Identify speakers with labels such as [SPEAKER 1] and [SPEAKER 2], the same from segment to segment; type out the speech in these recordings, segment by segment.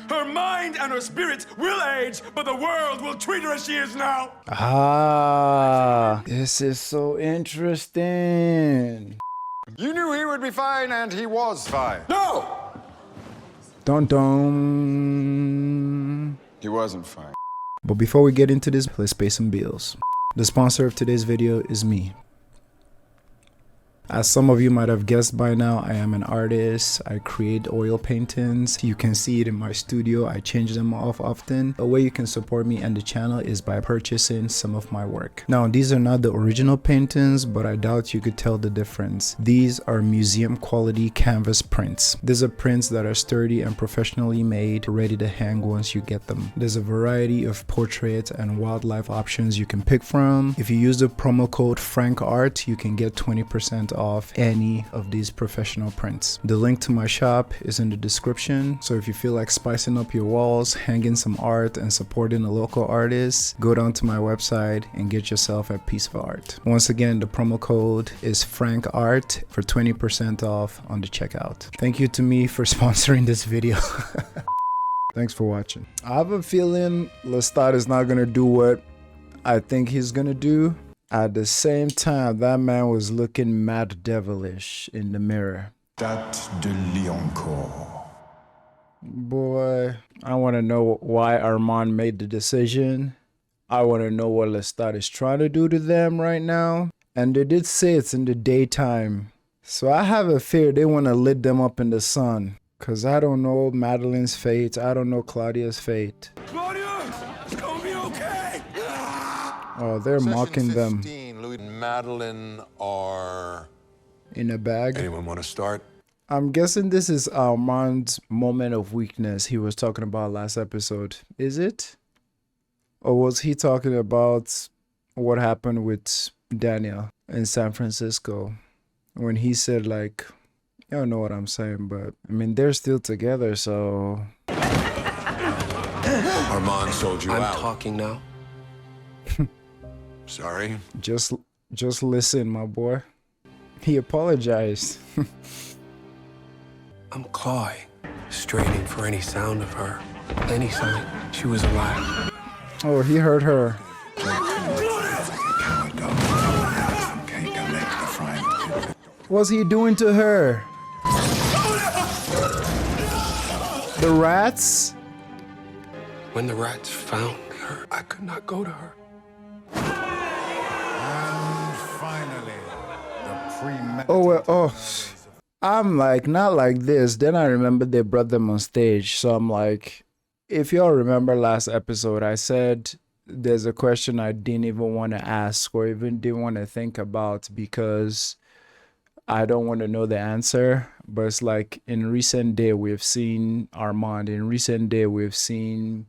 [SPEAKER 1] Her mind and her spirit will age, but the world will treat her as she is now.
[SPEAKER 2] Ah, this is so interesting.
[SPEAKER 3] You knew he would be fine, and he was fine.
[SPEAKER 1] No!
[SPEAKER 2] Dun dun.
[SPEAKER 3] He wasn't fine.
[SPEAKER 2] But before we get into this, let's pay some bills. The sponsor of today's video is me. As some of you might have guessed by now, I am an artist. I create oil paintings. You can see it in my studio. I change them off often. A way you can support me and the channel is by purchasing some of my work. Now, these are not the original paintings, but I doubt you could tell the difference. These are museum quality canvas prints. These are prints that are sturdy and professionally made, ready to hang once you get them. There's a variety of portrait and wildlife options you can pick from. If you use the promo code FrankArt, you can get 20% off any of these professional prints. The link to my shop is in the description, so if you feel like spicing up your walls, hanging some art and supporting a local artist, go down to my website and get yourself a piece of art. Once again, the promo code is FrankArt for 20% off on the checkout. Thank you to me for sponsoring this video. Thanks for watching. I have a feeling Lestat is not gonna do what I think he's gonna do. At the same time, that man was looking mad devilish in the mirror.
[SPEAKER 3] Lestat du Lioncourt.
[SPEAKER 2] Boy, I want to know why Armand made the decision. I want to know what Lestat is trying to do to them right now. And they did say it's in the daytime. So I have a fear they want to lit them up in the sun. Because I don't know Madeline's fate. I don't know Claudia's fate.
[SPEAKER 1] Claudia, it's gonna be okay.
[SPEAKER 2] Oh, they're mocking them.
[SPEAKER 4] Louis and Madeline are
[SPEAKER 2] in a bag.
[SPEAKER 4] Anyone want to start?
[SPEAKER 2] I'm guessing this is Armand's moment of weakness he was talking about last episode. Is it? Or was he talking about what happened with Daniel in San Francisco? When he said, like, you don't know what I'm saying, but I mean, they're still together, so.
[SPEAKER 4] Armand sold you out.
[SPEAKER 5] I'm talking now.
[SPEAKER 4] Sorry.
[SPEAKER 2] Just listen, my boy. He apologized.
[SPEAKER 5] I'm clawing, straining for any sound of her, any sign she was alive.
[SPEAKER 2] Oh, he heard her. What's he doing to her? The rats?
[SPEAKER 5] When the rats found her, I could not go to her.
[SPEAKER 3] And finally, the premeditated...
[SPEAKER 2] Oh, well, oh. I'm like, not like this. Then I remember they brought them on stage. So I'm like, if y'all remember last episode, I said there's a question I didn't even want to ask or even didn't want to think about because I don't want to know the answer. But it's like in recent day, we've seen Armand. In recent day, we've seen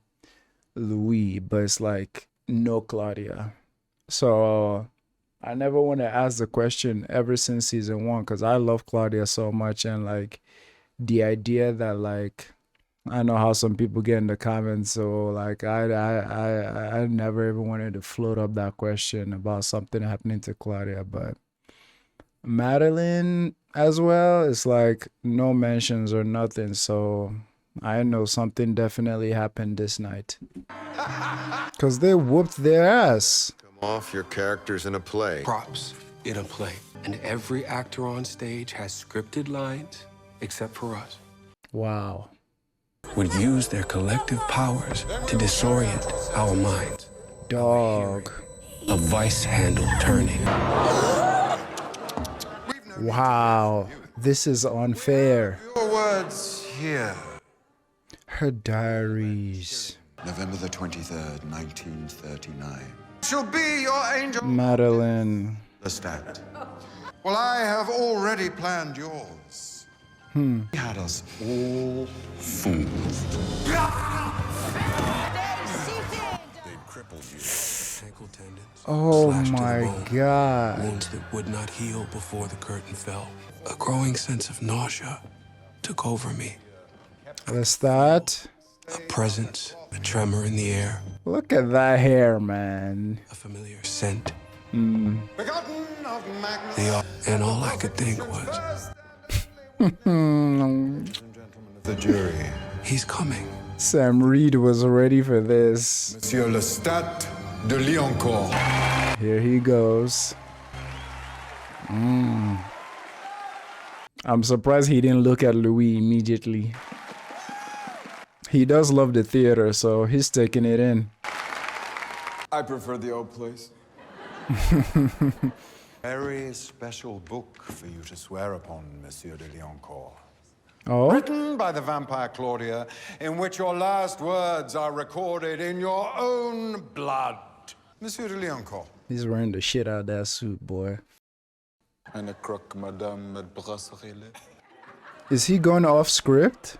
[SPEAKER 2] Louis. But it's like, no Claudia. So I never want to ask the question ever since season 1 because I love Claudia so much. And like the idea that like, I know how some people get in the comments. So like I never even wanted to float up that question about something happening to Claudia. But Madeline as well, it's like no mentions or nothing. So I know something definitely happened this night. Because they whooped their ass.
[SPEAKER 4] Off your characters in a play.
[SPEAKER 5] Props in a play. And every actor on stage has scripted lines except for us.
[SPEAKER 2] Wow.
[SPEAKER 5] Would use their collective powers to disorient our minds.
[SPEAKER 2] Dog.
[SPEAKER 5] A vice handle turning.
[SPEAKER 2] Wow. This is unfair.
[SPEAKER 3] Your words here.
[SPEAKER 2] Her diaries.
[SPEAKER 3] November the 23rd, 1939. She'll be your angel.
[SPEAKER 2] Madeline.
[SPEAKER 3] Lestat. Well, I have already planned yours. He had us all fooled.
[SPEAKER 4] They'd crippled you.
[SPEAKER 5] Ankle tendons.
[SPEAKER 2] Oh
[SPEAKER 5] slashed to the
[SPEAKER 2] my
[SPEAKER 5] bone,
[SPEAKER 2] God.
[SPEAKER 5] Wounds that would not heal before the curtain fell. A growing sense of nausea took over me.
[SPEAKER 2] Lestat.
[SPEAKER 5] A presence, a tremor in the air.
[SPEAKER 2] Look at that hair, man.
[SPEAKER 5] A familiar scent.
[SPEAKER 3] Begotten of Magnus.
[SPEAKER 5] And all I could think was,
[SPEAKER 3] Gentlemen of the jury.
[SPEAKER 5] he's coming.
[SPEAKER 2] Sam Reed was ready for this.
[SPEAKER 3] Monsieur Lestat du Lioncourt.
[SPEAKER 2] Here he goes. I'm surprised he didn't look at Louis immediately. He does love the theater, so he's taking it in.
[SPEAKER 6] I prefer the old place.
[SPEAKER 3] Very special book for you to swear upon, Monsieur de Lioncourt.
[SPEAKER 2] Oh,
[SPEAKER 3] Written by the vampire Claudia, in which your last words are recorded in your own blood. Monsieur de Lioncourt.
[SPEAKER 2] he's wearing the shit out of that suit, boy.
[SPEAKER 6] Eine croque, madame, met brasserie.
[SPEAKER 2] Is he going off script?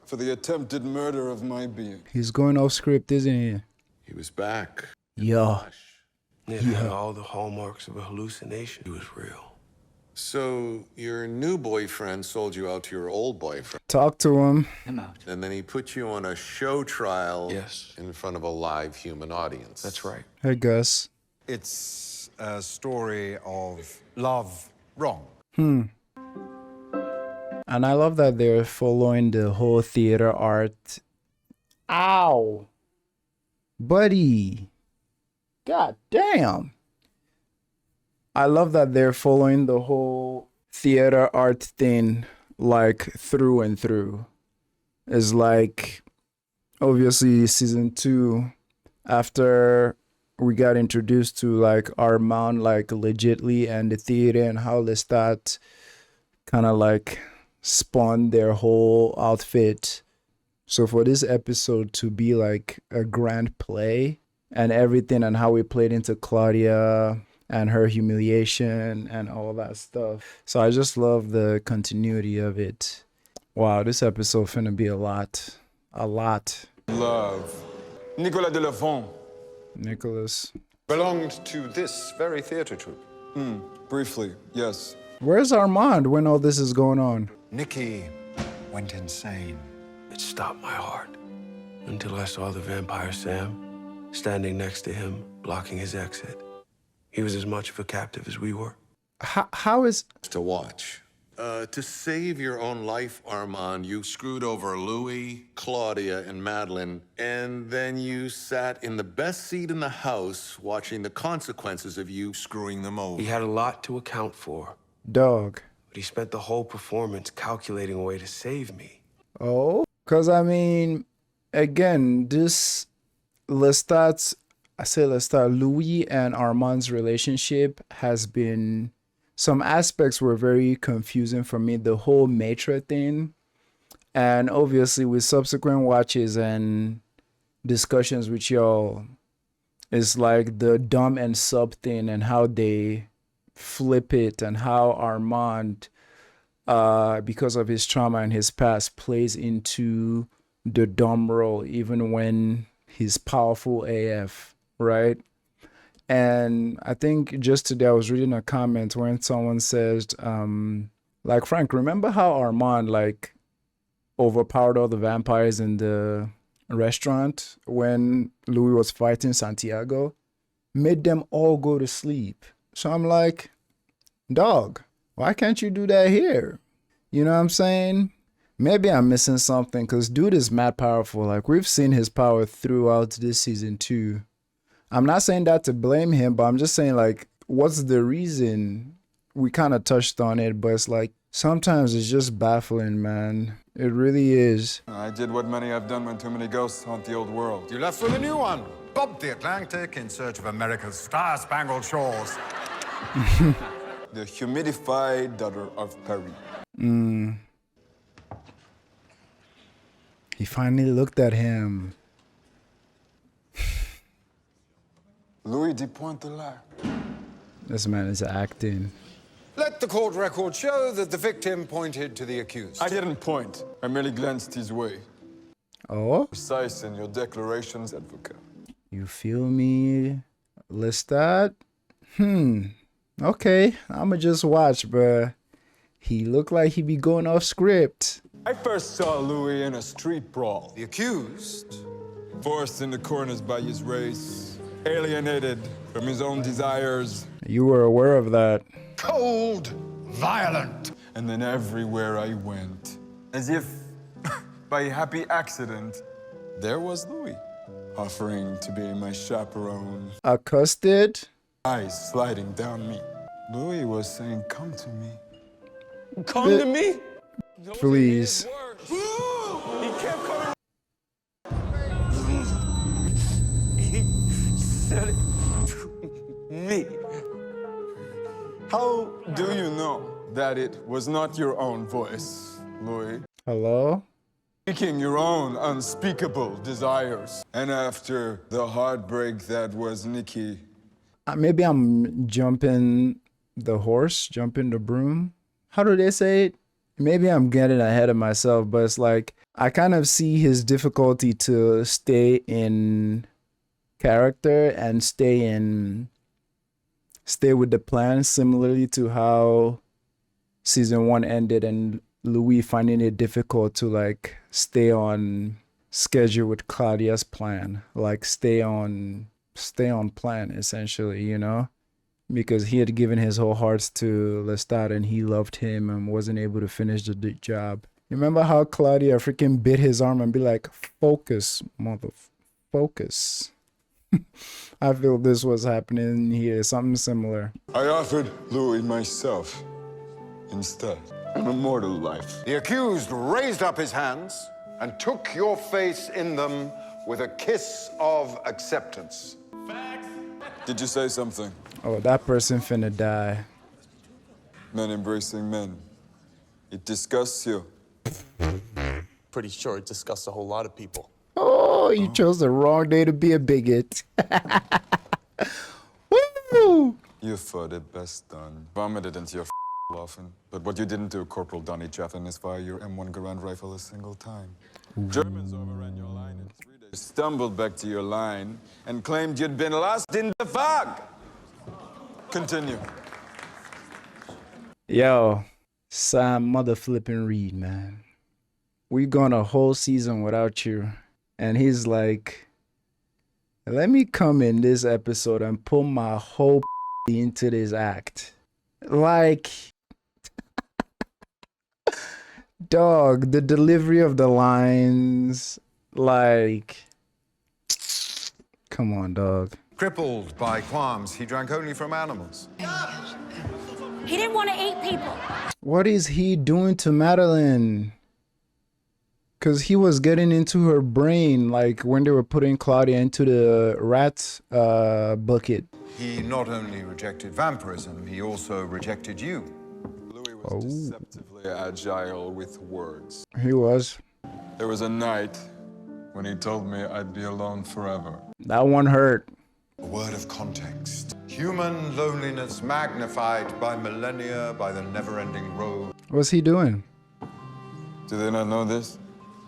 [SPEAKER 6] For the attempted murder of my being.
[SPEAKER 2] He's going off script, isn't he?
[SPEAKER 4] He was back.
[SPEAKER 2] Yeah.
[SPEAKER 5] It had all the hallmarks of a hallucination. It was real.
[SPEAKER 4] So your new boyfriend sold you out to your old boyfriend,
[SPEAKER 2] Talk to him.
[SPEAKER 4] and then he put you on a show trial
[SPEAKER 5] Yes.
[SPEAKER 4] in front of a live human audience.
[SPEAKER 5] That's right.
[SPEAKER 2] Hey, Gus.
[SPEAKER 3] It's a story of love wrong.
[SPEAKER 2] And I love that they're following the whole theater art. Ow. Buddy. God damn. I love that they're following the whole theater art thing like through and through. It's like obviously season 2 after we got introduced to like Armand like legitly and the theater and how Lestat kind of like spawned their whole outfit. So for this episode to be like a grand play and everything and how we played into Claudia and her humiliation and all that stuff. So I just love the continuity of it. Wow, this episode finna be a lot. A lot.
[SPEAKER 6] Love. Nicolas de Lafont.
[SPEAKER 2] Nicholas.
[SPEAKER 3] Belonged to this very theater troupe.
[SPEAKER 6] Briefly, yes.
[SPEAKER 2] Where's Armand when all this is going on?
[SPEAKER 3] Nikki went insane.
[SPEAKER 5] It stopped my heart until I saw the vampire Sam standing next to him, blocking his exit. He was as much of a captive as we were.
[SPEAKER 2] How is...
[SPEAKER 4] To watch. To save your own life, Armand, you screwed over Louis, Claudia, and Madeline, and then you sat in the best seat in the house watching the consequences of you screwing them over.
[SPEAKER 5] He had a lot to account for,
[SPEAKER 2] Dog.
[SPEAKER 5] but he spent the whole performance calculating a way to save me.
[SPEAKER 2] Oh? Because, I mean, again, this Lestat's... I say Lestat, Louis and Armand's relationship has been... Some aspects were very confusing for me. The whole maitre thing. And obviously with subsequent watches and discussions with y'all, it's like the dumb and sub thing and how they flip it and how Armand, because of his trauma and his past, plays into the dumb role even when he's powerful AF, right? And I think just today I was reading a comment when someone says, like, Frank, remember how Armand, like, overpowered all the vampires in the restaurant when Louis was fighting Santiago? Made them all go to sleep. So I'm like, dog, why can't you do that here? You know what I'm saying? Maybe I'm missing something because dude is mad powerful. Like, we've seen his power throughout this season too. I'm not saying that to blame him, but I'm just saying, like, what's the reason? We kind of touched on it, but it's like, sometimes it's just baffling, man. It really is.
[SPEAKER 6] I did what many have done when too many ghosts haunt the old world.
[SPEAKER 3] You left for the new one. Bobbed the Atlantic in search of America's star-spangled shores.
[SPEAKER 6] The humidified daughter of Paris.
[SPEAKER 2] He finally looked at him.
[SPEAKER 6] Louis de Pointe.
[SPEAKER 2] This man is acting.
[SPEAKER 3] Let the court record show that the victim pointed to the accused.
[SPEAKER 6] I didn't point. I merely glanced his way.
[SPEAKER 2] Oh?
[SPEAKER 6] Precise in your declarations, advocate.
[SPEAKER 2] You feel me? Lestat? Okay, I'ma just watch, bruh. He looked like he be going off script.
[SPEAKER 6] I first saw Louis in a street brawl.
[SPEAKER 3] The accused?
[SPEAKER 6] Forced into corners by his race. Alienated from his own desires.
[SPEAKER 2] You were aware of that.
[SPEAKER 3] Cold, violent.
[SPEAKER 6] And then everywhere I went, as if by happy accident, there was Louis, offering to be my chaperone.
[SPEAKER 2] Accosted?
[SPEAKER 6] Eyes sliding down me. Louis was saying, come to me.
[SPEAKER 5] Come to me? Those are
[SPEAKER 2] Please.
[SPEAKER 5] his words. He kept coming. He said it to me.
[SPEAKER 6] How do you know that it was not your own voice, Louis?
[SPEAKER 2] Hello?
[SPEAKER 6] Speaking your own unspeakable desires. And after the heartbreak that was Nikki,
[SPEAKER 2] Maybe I'm jumping the horse, jumping the broom. How do they say it? Maybe I'm getting ahead of myself, but it's like I kind of see his difficulty to stay in character and stay with the plan, similarly to how season 1 ended and Louis finding it difficult to like stay on schedule with Claudia's plan, like stay on plan essentially, you know, because he had given his whole heart to Lestat and he loved him and wasn't able to finish the job. Remember how Claudia freaking bit his arm and be like, focus, focus. I feel this was happening here, something similar.
[SPEAKER 6] I offered Louis myself instead, an immortal life.
[SPEAKER 3] The accused raised up his hands and took your face in them with a kiss of acceptance.
[SPEAKER 6] Did you say something?
[SPEAKER 2] Oh, that person finna die.
[SPEAKER 6] Men embracing men. It disgusts you.
[SPEAKER 5] Pretty sure it disgusts a whole lot of people.
[SPEAKER 2] Oh, you chose the wrong day to be a bigot. Woo!
[SPEAKER 6] You thought it best done. Vomited into your laughing. But what you didn't do, Corporal Donny Chaffin, is fire your M1 Garand rifle a single time. Germans overran your line in 3 days. Stumbled back to your line and claimed you'd been lost in the fog. Continue.
[SPEAKER 2] Yo, Sam mother flipping Reed, man. We gone a whole season without you. And he's like, let me come in this episode and put my whole into this act. Like, dog, the delivery of the lines, like, come on, dog.
[SPEAKER 3] Crippled by qualms, he drank only from animals.
[SPEAKER 7] He didn't want to eat people.
[SPEAKER 2] What is he doing to Madeline? Because he was getting into her brain, like when they were putting Claudia into the rat bucket.
[SPEAKER 3] He not only rejected vampirism, he also rejected you.
[SPEAKER 6] Louis was deceptively agile with words.
[SPEAKER 2] He was.
[SPEAKER 6] There was a night when he told me I'd be alone forever.
[SPEAKER 2] That one hurt.
[SPEAKER 3] A word of context. Human loneliness magnified by millennia, by the never-ending road.
[SPEAKER 2] What's he doing?
[SPEAKER 6] Do they not know this?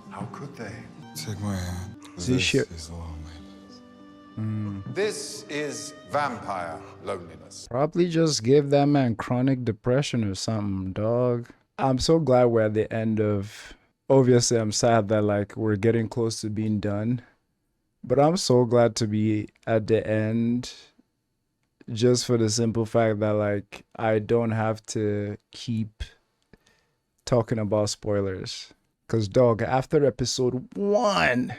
[SPEAKER 3] How could they?
[SPEAKER 6] Take my hand.
[SPEAKER 2] See,
[SPEAKER 6] This
[SPEAKER 2] shit.
[SPEAKER 6] is loneliness.
[SPEAKER 3] This is vampire loneliness.
[SPEAKER 2] Probably just gave that man chronic depression or something, dog. I'm so glad we're at the end of... Obviously, I'm sad that like we're getting close to being done. But I'm so glad to be at the end. Just for the simple fact that like I don't have to keep talking about spoilers. Because, dog, after episode 1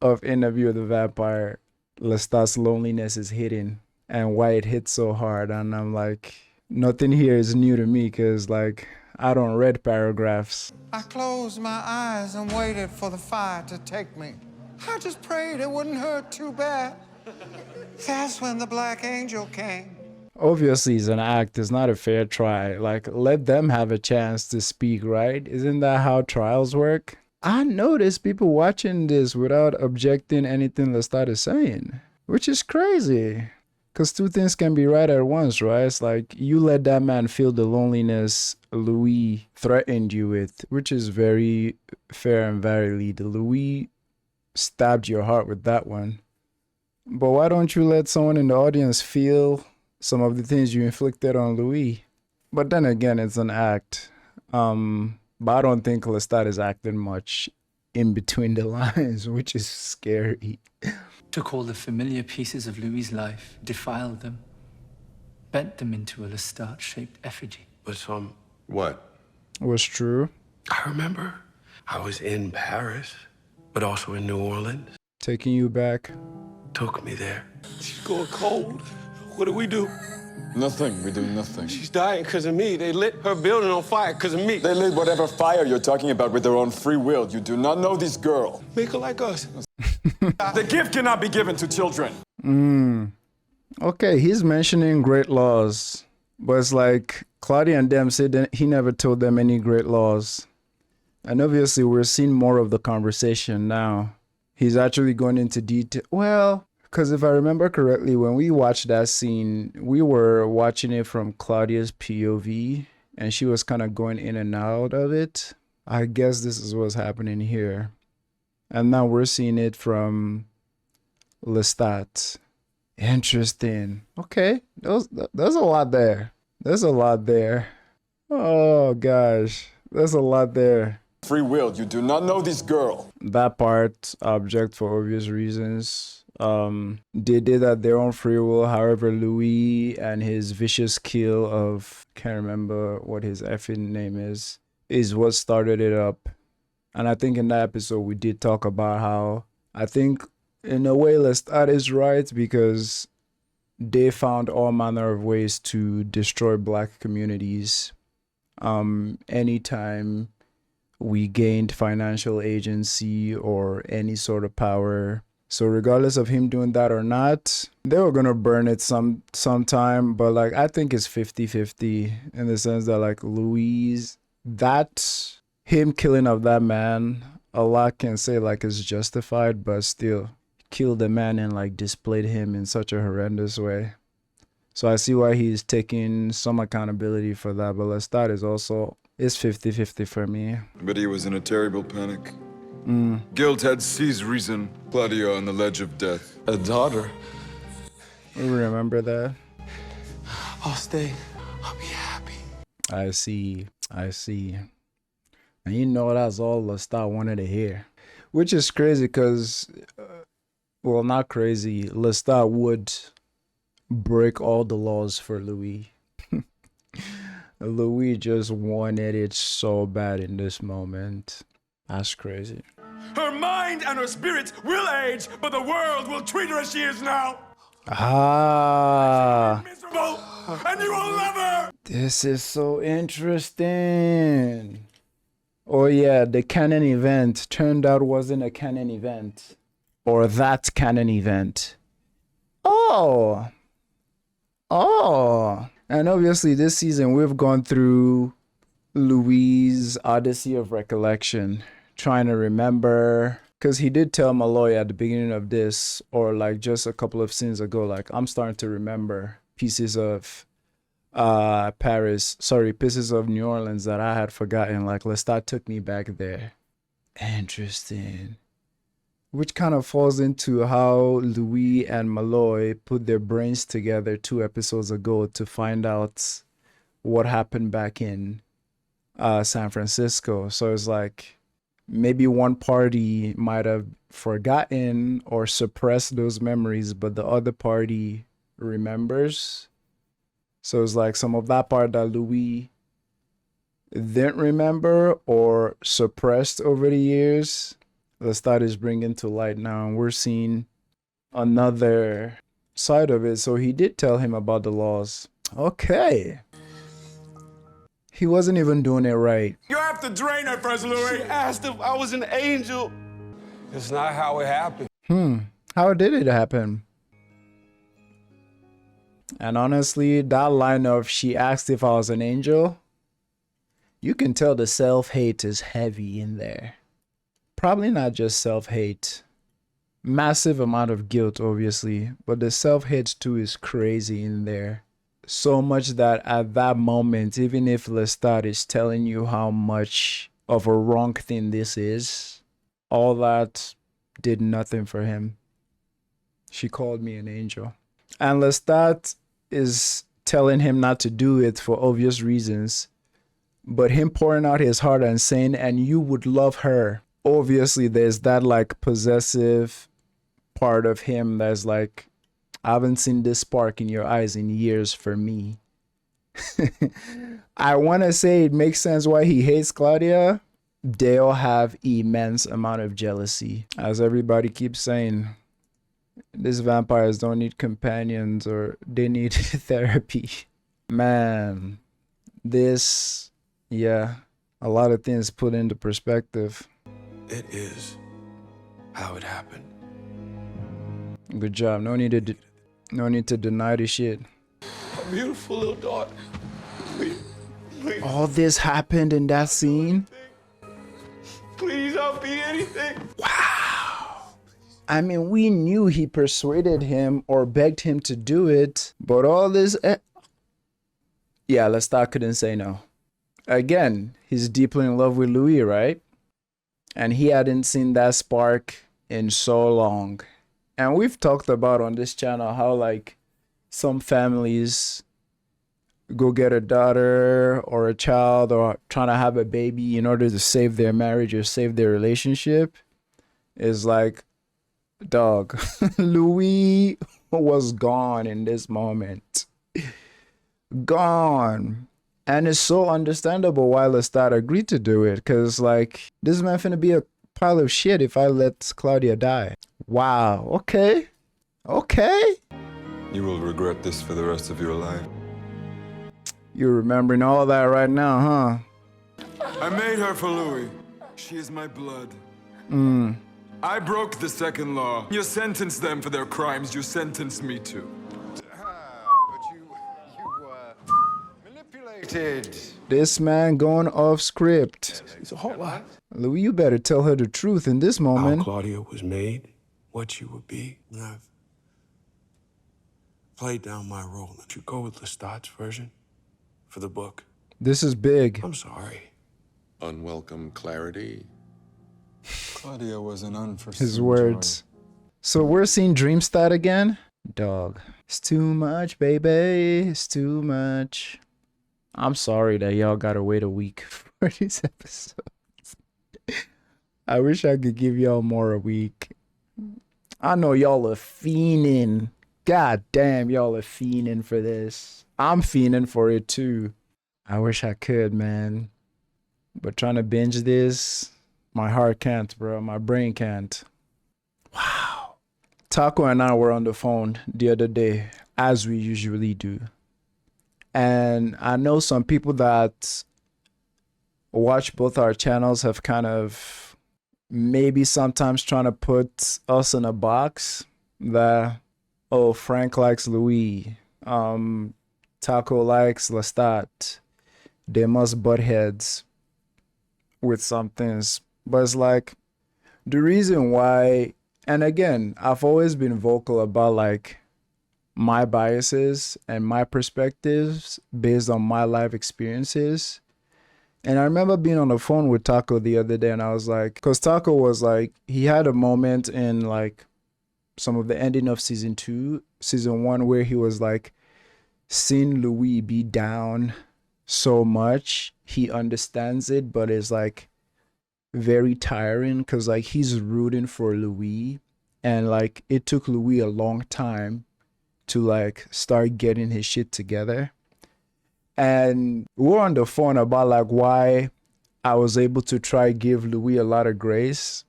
[SPEAKER 2] of Interview with the Vampire, Lestat's loneliness is hidden and why it hits so hard. And I'm like, nothing here is new to me because, like, I don't read paragraphs.
[SPEAKER 3] I closed my eyes and waited for the fire to take me. I just prayed it wouldn't hurt too bad. That's when the Black Angel came.
[SPEAKER 2] Obviously, it's an act. It's not a fair try. Like, let them have a chance to speak, right? Isn't that how trials work? I noticed people watching this without objecting anything Lestat is saying, which is crazy. Because two things can be right at once, right? It's like you let that man feel the loneliness Louis threatened you with, which is very fair and valid. Louis stabbed your heart with that one. But why don't you let someone in the audience feel some of the things you inflicted on Louis? But then again, it's an act. But I don't think Lestat is acting much in between the lines, which is scary.
[SPEAKER 8] Took all the familiar pieces of Louis' life, defiled them, bent them into a Lestat-shaped effigy.
[SPEAKER 5] But
[SPEAKER 4] What?
[SPEAKER 2] Was true.
[SPEAKER 5] I remember I was in Paris but also in New Orleans.
[SPEAKER 2] Taking you back.
[SPEAKER 5] Took me there. She's going cold. What do?
[SPEAKER 6] Nothing. We do nothing.
[SPEAKER 5] She's dying because of me. They lit her building on fire because of me.
[SPEAKER 6] They lit whatever fire you're talking about with their own free will. You do not know this girl.
[SPEAKER 5] Make her like us.
[SPEAKER 6] The gift cannot be given to children.
[SPEAKER 2] Okay, he's mentioning great laws, but it's like Claudia and them said that he never told them any great laws. And obviously we're seeing more of the conversation now. He's actually going into detail. Well, because if I remember correctly, when we watched that scene, we were watching it from Claudia's POV, and she was kind of going in and out of it. I guess this is what's happening here. And now we're seeing it from Lestat. Interesting. Okay, there's a lot there. There's a lot there. Oh gosh, there's a lot there.
[SPEAKER 6] Free will. You do not know this girl.
[SPEAKER 2] That part, object for obvious reasons. They did at their own free will. However, Louis and his vicious kill of, can't remember what his effing name is what started it up. And I think in that episode we did talk about how, I think in a way Lestat is right, because they found all manner of ways to destroy black communities. Anytime we gained financial agency or any sort of power. So regardless of him doing that or not, they were going to burn it sometime. But like, I think it's 50-50 in the sense that like Louise, that him killing of that man, a lot can say like it's justified, but still killed the man and like displayed him in such a horrendous way. So I see why he's taking some accountability for that. But Lestat is also, it's 50-50 for me.
[SPEAKER 6] But he was in a terrible panic. Guilt had seized reason. Claudia on the ledge of death.
[SPEAKER 5] A daughter.
[SPEAKER 2] You remember that?
[SPEAKER 5] I'll stay. I'll be happy.
[SPEAKER 2] I see. And you know that's all Lestat wanted to hear. Which is crazy because, well, not crazy. Lestat would break all the laws for Louis. Louis just wanted it so bad in this moment. That's crazy.
[SPEAKER 1] Her mind and her spirit will age, but the world will treat her as she is now. Miserable, and you will love her.
[SPEAKER 2] This is so interesting. Oh yeah, the canon event turned out wasn't a canon event. Or that canon event. Oh. And obviously this season we've gone through Louis' Odyssey of Recollection, trying to remember, because he did tell Molloy at the beginning of this, or like just a couple of scenes ago, like I'm starting to remember pieces of pieces of New Orleans that I had forgotten. Like Lestat took me back there. Interesting. Which kind of falls into how Louis and Molloy put their brains together 2 episodes ago to find out what happened back in San Francisco. So it's like maybe one party might have forgotten or suppressed those memories, but the other party remembers. So it's like some of that part that Louis didn't remember or suppressed over the years, Lestat is bringing to light now, and we're seeing another side of it. So he did tell him about the laws. Okay. He wasn't even doing it right.
[SPEAKER 1] You have to drain her first, Louis.
[SPEAKER 5] She asked if I was an angel. It's not how it happened.
[SPEAKER 2] How did it happen? And honestly, that line of she asked if I was an angel, you can tell the self-hate is heavy in there. Probably not just self-hate. Massive amount of guilt, obviously, but the self-hate too is crazy in there. So much that at that moment, even if Lestat is telling you how much of a wrong thing this is, all that did nothing for him. She called me an angel. And Lestat is telling him not to do it for obvious reasons, but him pouring out his heart and saying, and you would love her. Obviously, there's that like possessive part of him that's like, I haven't seen this spark in your eyes in years for me. I want to say it makes sense why he hates Claudia, they all have immense amount of jealousy. As everybody keeps saying, these vampires don't need companions, or they need therapy. Man, this, yeah, a lot of things put into perspective.
[SPEAKER 5] It is how it happened.
[SPEAKER 2] Good job. No need to deny the shit.
[SPEAKER 5] A beautiful little daughter. Please, please.
[SPEAKER 2] All this happened in that scene.
[SPEAKER 5] Please, I'll be anything.
[SPEAKER 2] Wow. I mean, we knew he persuaded him or begged him to do it, but all this... Yeah, Lestat couldn't say no. Again, he's deeply in love with Louis, right? And he hadn't seen that spark in so long. And we've talked about on this channel how, like, some families go get a daughter or a child or trying to have a baby in order to save their marriage or save their relationship. Is like, dog, Louis was gone in this moment. Gone. And it's so understandable why Lestat agreed to do it, because, like, this man finna be a pile of shit if I let Claudia die. Wow. Okay. Okay.
[SPEAKER 6] You will regret this for the rest of your life.
[SPEAKER 2] You're remembering all that right now, huh?
[SPEAKER 6] I made her for Louis. She is my blood. I broke the second law. You sentenced them for their crimes. You sentenced me to.
[SPEAKER 3] But you manipulated.
[SPEAKER 2] This man going off script.
[SPEAKER 5] It's a whole lot.
[SPEAKER 2] Louis, you better tell her the truth in this
[SPEAKER 5] How
[SPEAKER 2] moment.
[SPEAKER 5] Claudia was made, what she would be. And I've played down my role. Did you go with Lestat's version for the book?
[SPEAKER 2] This is big.
[SPEAKER 5] I'm sorry.
[SPEAKER 4] Unwelcome clarity.
[SPEAKER 6] Claudia was an unforeseen
[SPEAKER 2] His words.
[SPEAKER 6] joy.
[SPEAKER 2] So we're seeing Dreamstat again? Dog. It's too much, baby. It's too much. I'm sorry that y'all gotta wait a week for these episodes. I wish I could give y'all more a week. I know y'all are fiending. God damn, y'all are fiending for this. I'm fiending for it too. I wish I could, man. But trying to binge this, my heart can't, bro. My brain can't. Wow. Taco and I were on the phone the other day, as we usually do. And I know some people that watch both our channels have kind of maybe sometimes trying to put us in a box that, oh, Frank likes Louis, Taco likes Lestat. They must butt heads with some things. But it's like, the reason why, and again, I've always been vocal about, like, my biases and my perspectives based on my life experiences. And I remember being on the phone with Taco the other day, and I was like, because Taco was like, he had a moment in, like, some of the ending of season 1, where he was like, seeing Louis be down so much, he understands it, but it's like very tiring, because like he's rooting for Louis, and like it took Louis a long time to like start getting his shit together. And we're on the phone about like why I was able to try give Louis a lot of grace.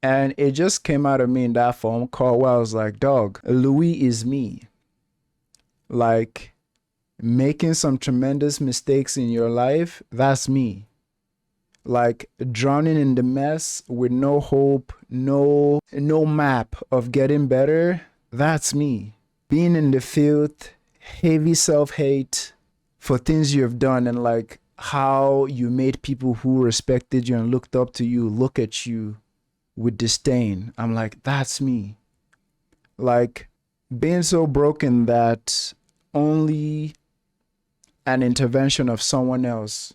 [SPEAKER 2] And it just came out of me in that phone call where I was like, dog, Louis is me. Like, making some tremendous mistakes in your life, that's me. Like, drowning in the mess with no hope, no map of getting better, that's me. Being in the filth, heavy self-hate for things you have done, and like how you made people who respected you and looked up to you look at you with disdain. I'm like, that's me. Like, being so broken that only an intervention of someone else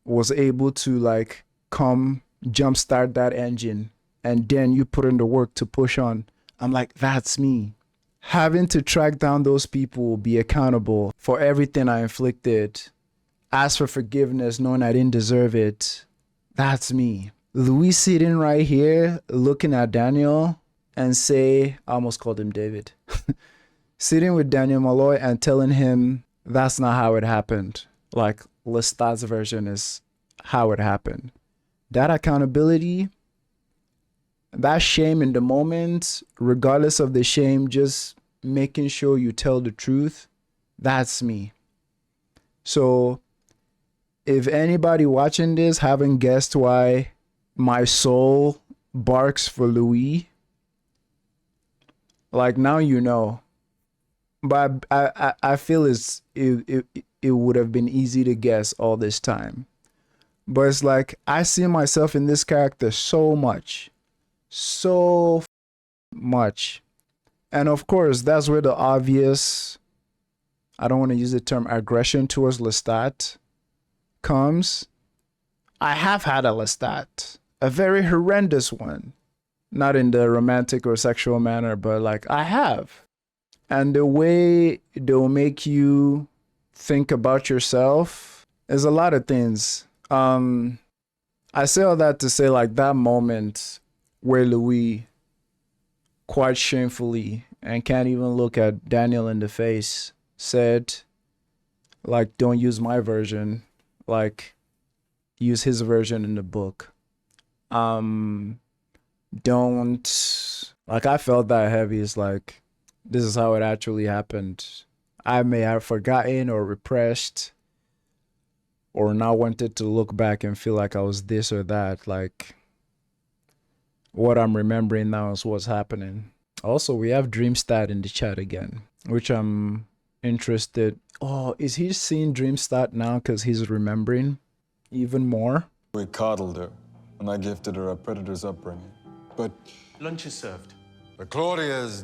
[SPEAKER 2] was able to like come jumpstart that engine, and then you put in the work to push on. I'm like, that's me. Having to track down those people, be accountable for everything I inflicted, ask for forgiveness knowing I didn't deserve it, that's me. Louis sitting right here looking at Daniel and say, I almost called him David, sitting with Daniel Molloy and telling him that's not how it happened. Like, Lestat's version is how it happened. that accountability, that shame in the moment, regardless of the shame, just making sure you tell the truth, that's me. So if anybody watching this haven't guessed why my soul barks for Louis, like, now you know. But I feel it would have been easy to guess all this time. But it's like, I see myself in this character so much. So much. And of course, that's where the obvious, I don't want to use the term aggression towards Lestat comes. I have had a Lestat, a very horrendous one. Not in the romantic or sexual manner, but like, I have. And the way they'll make you think about yourself is a lot of things. I say all that to say, like, that moment where Louis quite shamefully and can't even look at Daniel in the face said, like, don't use my version, like, use his version in the book. Don't, like, I felt that heavy. It's like, this is how it actually happened. I may have forgotten or repressed or not wanted to look back and feel like I was this or that. Like, what I'm remembering now is what's happening. Also, we have Dreamstat in the chat again, which I'm interested. Oh, is he seeing Dreamstat now because he's remembering even more?
[SPEAKER 6] We coddled her, and I gifted her a predator's upbringing. But
[SPEAKER 5] Lunch is served.
[SPEAKER 6] Claudia's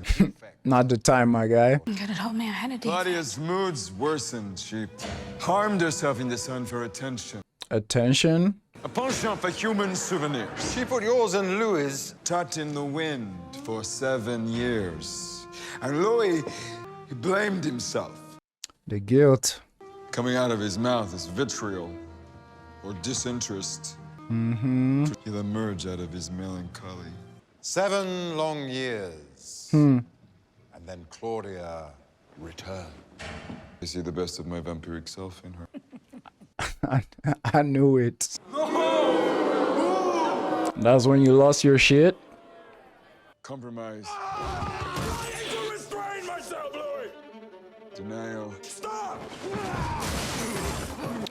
[SPEAKER 2] Not the time, my guy.
[SPEAKER 7] You could have told me I had a defect.
[SPEAKER 6] Claudia's moods worsened. She harmed herself in the sun for attention.
[SPEAKER 2] Attention?
[SPEAKER 6] A penchant for human souvenirs.
[SPEAKER 3] She put yours in Louis'.
[SPEAKER 6] Tut in the wind for 7 years. And Louis, he blamed himself.
[SPEAKER 2] The guilt.
[SPEAKER 6] Coming out of his mouth is vitriol or disinterest. He'll emerge out of his melancholy.
[SPEAKER 3] 7 long years. And then Claudia returned.
[SPEAKER 6] I see the best of my vampiric self in her.
[SPEAKER 2] I knew it. That's when you lost your shit?
[SPEAKER 6] Compromise,
[SPEAKER 1] I need to restrain myself, Louis!
[SPEAKER 6] denial,
[SPEAKER 1] Stop!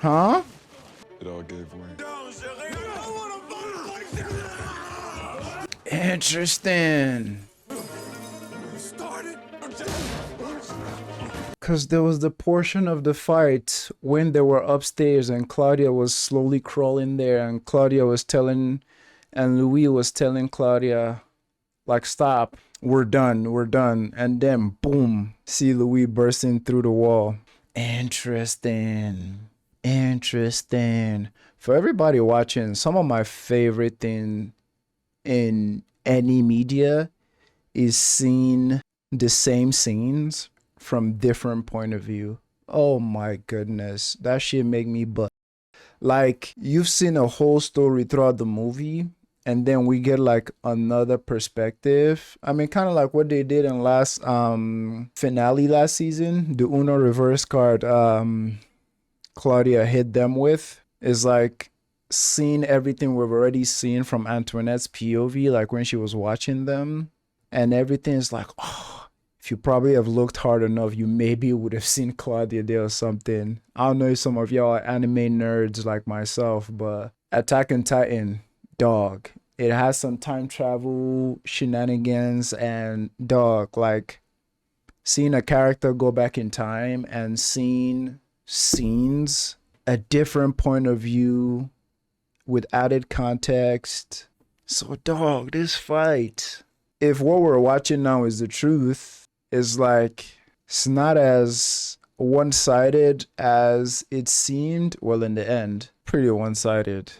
[SPEAKER 2] Huh?
[SPEAKER 6] it all gave way.
[SPEAKER 1] Don't, Cherie, I don't want to fight like
[SPEAKER 2] Interesting.
[SPEAKER 1] started.
[SPEAKER 2] Because there was the portion of the fight when they were upstairs and Claudia was slowly crawling there and Claudia was telling, and Louis was telling Claudia, like, stop, we're done. And then, boom, see Louis bursting through the wall. Interesting. For everybody watching, some of my favorite thing in any media is seeing the same scenes from different point of view. Oh my goodness, that shit make me butt. Like, you've seen a whole story throughout the movie and then we get like another perspective. I mean, kind of like what they did in last finale last season, the Uno reverse card Claudia hit them with, is like seeing everything we've already seen from Antoinette's POV, like when she was watching them, and everything is like, oh, if you probably have looked hard enough, you maybe would have seen Claudia there or something. I don't know if some of y'all are anime nerds like myself, but Attack on Titan, dog, it has some time travel shenanigans, and dog, like seeing a character go back in time and seeing scenes, a different point of view with added context. So dog, this fight, if what we're watching now is the truth, is like, it's not as one-sided as it seemed. Well, in the end, pretty one-sided,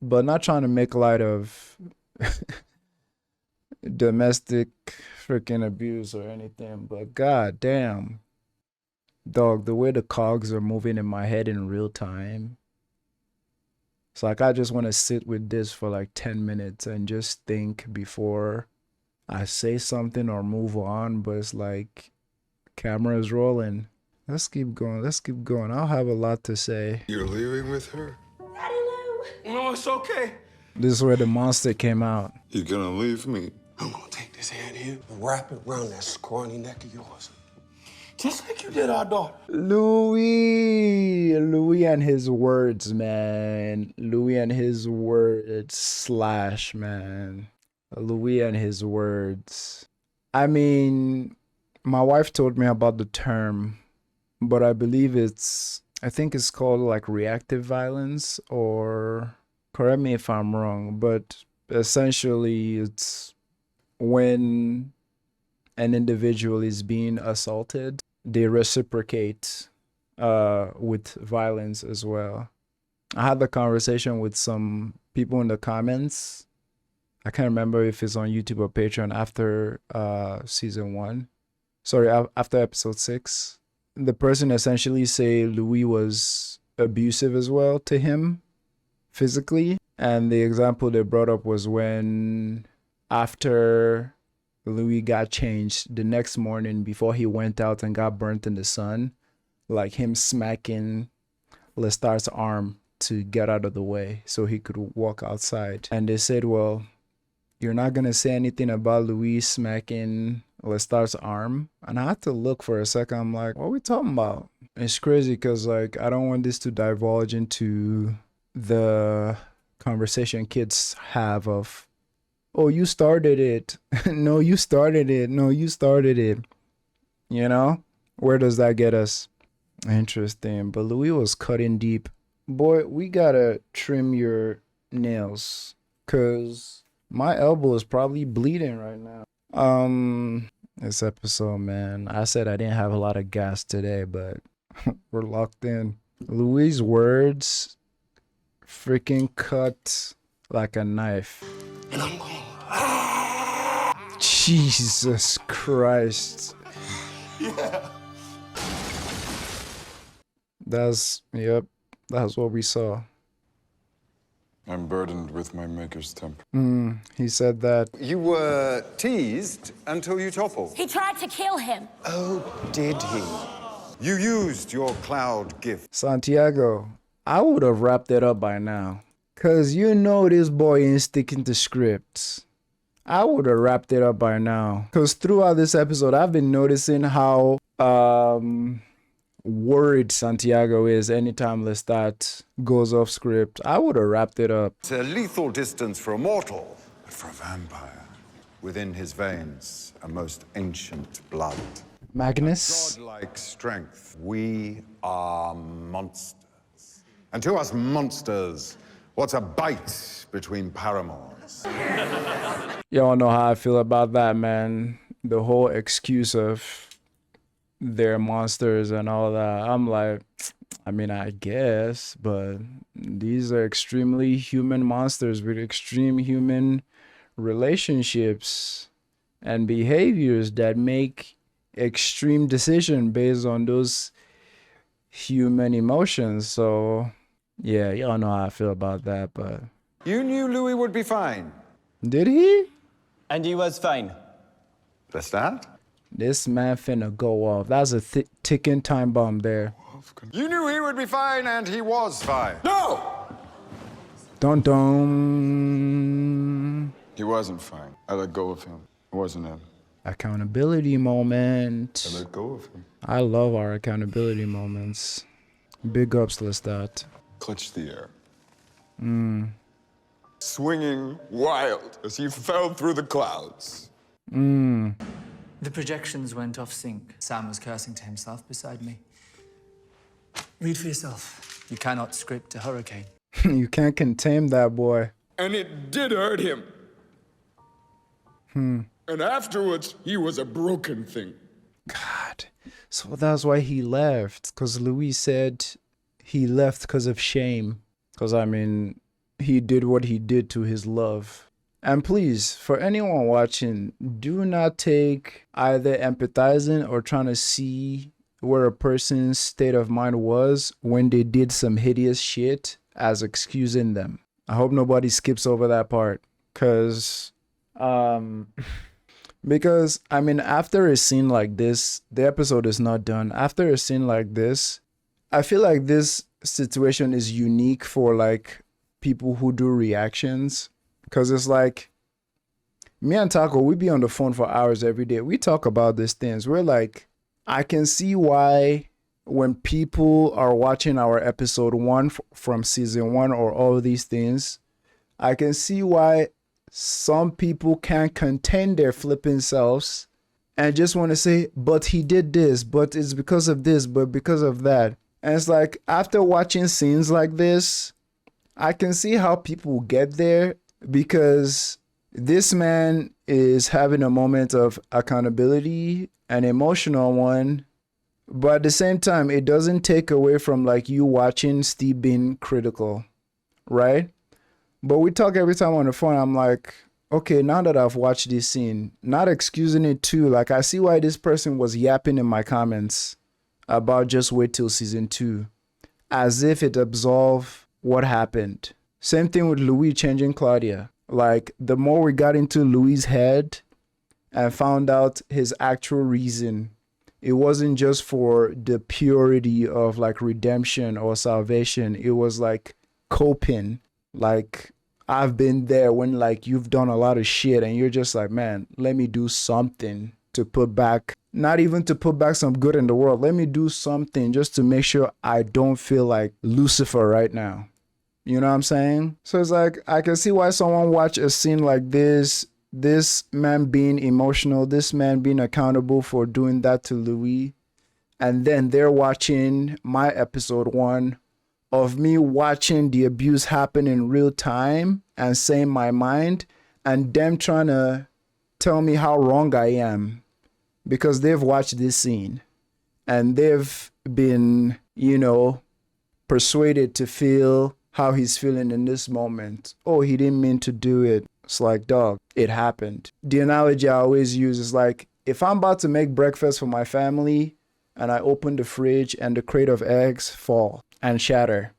[SPEAKER 2] but not trying to make light of domestic freaking abuse or anything, but god damn, dog, the way the cogs are moving in my head in real time, it's like I just want to sit with this for like 10 minutes and just think before I say something or move on. But it's like, camera's rolling. Let's keep going. I'll have a lot to say.
[SPEAKER 6] You're leaving with her?
[SPEAKER 7] Daddy Lou!
[SPEAKER 5] No, it's okay.
[SPEAKER 2] This is where the monster came out.
[SPEAKER 4] You're gonna leave me.
[SPEAKER 5] I'm gonna take this hand here and wrap it around that scrawny neck of yours. Just like you did our daughter.
[SPEAKER 2] Louis and his words, man. Louis and his words / man. Louis and his words. I mean, my wife told me about the term, but I believe I think it's called like reactive violence, or correct me if I'm wrong, but essentially it's when an individual is being assaulted, they reciprocate with violence as well. I had the conversation with some people in the comments. I can't remember if it's on YouTube or Patreon after season 1. Sorry, after episode 6. The person essentially say Louis was abusive as well to him physically. And the example they brought up was when after Louis got changed the next morning before he went out and got burnt in the sun, like him smacking Lestat's arm to get out of the way so he could walk outside. And they said, well, you're not going to say anything about Louis smacking Lestat's arm? And I had to look for a second. I'm like, what are we talking about? It's crazy because like I don't want this to divulge into the conversation kids have of, oh, you started it. No, you started it. No, you started it. You know? Where does that get us? Interesting. But Louis was cutting deep. Boy, we gotta trim your nails, because my elbow is probably bleeding right now. This episode, man. I said I didn't have a lot of gas today, but we're locked in. Louis' words freaking cut like a knife.
[SPEAKER 5] And I'm going,
[SPEAKER 2] Jesus Christ.
[SPEAKER 5] yeah.
[SPEAKER 2] Yep, that's what we saw.
[SPEAKER 6] I'm burdened with my maker's temper.
[SPEAKER 2] He said that.
[SPEAKER 3] You were teased until you toppled.
[SPEAKER 7] He tried to kill him.
[SPEAKER 3] Oh, did he? You used your cloud gift.
[SPEAKER 2] Santiago, I would have wrapped it up by now. Cause you know this boy ain't sticking to scripts. I would have wrapped it up by now. Cause throughout this episode, I've been noticing how worried Santiago is anytime Lestat goes off script. I would have wrapped it up.
[SPEAKER 3] It's a lethal distance for a mortal, but for a vampire. Within his veins, a most ancient blood.
[SPEAKER 2] Magnus?
[SPEAKER 3] Godlike strength. We are monsters. And to us monsters, what's a bite between paramours?
[SPEAKER 2] Y'all know how I feel about that, man. The whole excuse of they're monsters and all that. I'm like, I mean, I guess, but these are extremely human monsters with extreme human relationships and behaviors that make extreme decisions based on those human emotions. So, yeah, y'all know how I feel about that, but...
[SPEAKER 3] You knew Louis would be fine.
[SPEAKER 2] Did he?
[SPEAKER 9] And he was fine.
[SPEAKER 3] Lestat?
[SPEAKER 2] This man finna go off. That's a ticking time bomb there.
[SPEAKER 3] You knew he would be fine, and he was fine.
[SPEAKER 5] No!
[SPEAKER 2] Dun dun.
[SPEAKER 6] He wasn't fine. I let go of him. It wasn't him.
[SPEAKER 2] Accountability moment.
[SPEAKER 6] I let go of him.
[SPEAKER 2] I love our accountability moments. Big ups, Lestat.
[SPEAKER 6] Clutched the air. Swinging wild as he fell through the clouds.
[SPEAKER 8] The projections went off sync. Sam was cursing to himself beside me. Read for yourself. You cannot script a hurricane.
[SPEAKER 2] You can't contain that boy.
[SPEAKER 1] And it did hurt him. And afterwards, he was a broken thing.
[SPEAKER 2] God. So that's why he left. Because Louis said he left because of shame. Because, I mean, he did what he did to his love. And please, for anyone watching, do not take either empathizing or trying to see where a person's state of mind was when they did some hideous shit as excusing them. I hope nobody skips over that part. Because, I mean, after a scene like this, the episode is not done. After a scene like this, I feel like this situation is unique for, like, people who do reactions, because it's like, me and Taco, we be on the phone for hours every day. We talk about these things. We're like, I can see why when people are watching our episode 1 from season 1 or all of these things, I can see why some people can't contain their flipping selves and just want to say, but he did this, but it's because of this, but because of that. And it's like, after watching scenes like this, I can see how people get there, because this man is having a moment of accountability, an emotional one, but at the same time, it doesn't take away from like you watching Steve being critical, right? But we talk every time on the phone. I'm like, okay, now that I've watched this scene, not excusing it too, like I see why this person was yapping in my comments about just wait till season 2, as if it absolved what happened. Same thing with Louis changing Claudia. Like, the more we got into Louis' head and found out his actual reason, it wasn't just for the purity of like redemption or salvation. It was like coping. Like, I've been there when like you've done a lot of shit and you're just like, man, let me do something to put back, not even to put back some good in the world. Let me do something just to make sure I don't feel like Lucifer right now. You know what I'm saying? So it's like, I can see why someone watch a scene like this man being emotional, this man being accountable for doing that to Louis, and then they're watching my episode 1 of me watching the abuse happen in real time and saying my mind, and them trying to tell me how wrong I am because they've watched this scene and they've been, you know, persuaded to feel how he's feeling in this moment. Oh, he didn't mean to do it. It's like, dog, it happened. The analogy I always use is like, if I'm about to make breakfast for my family and I open the fridge and the crate of eggs fall and shatter,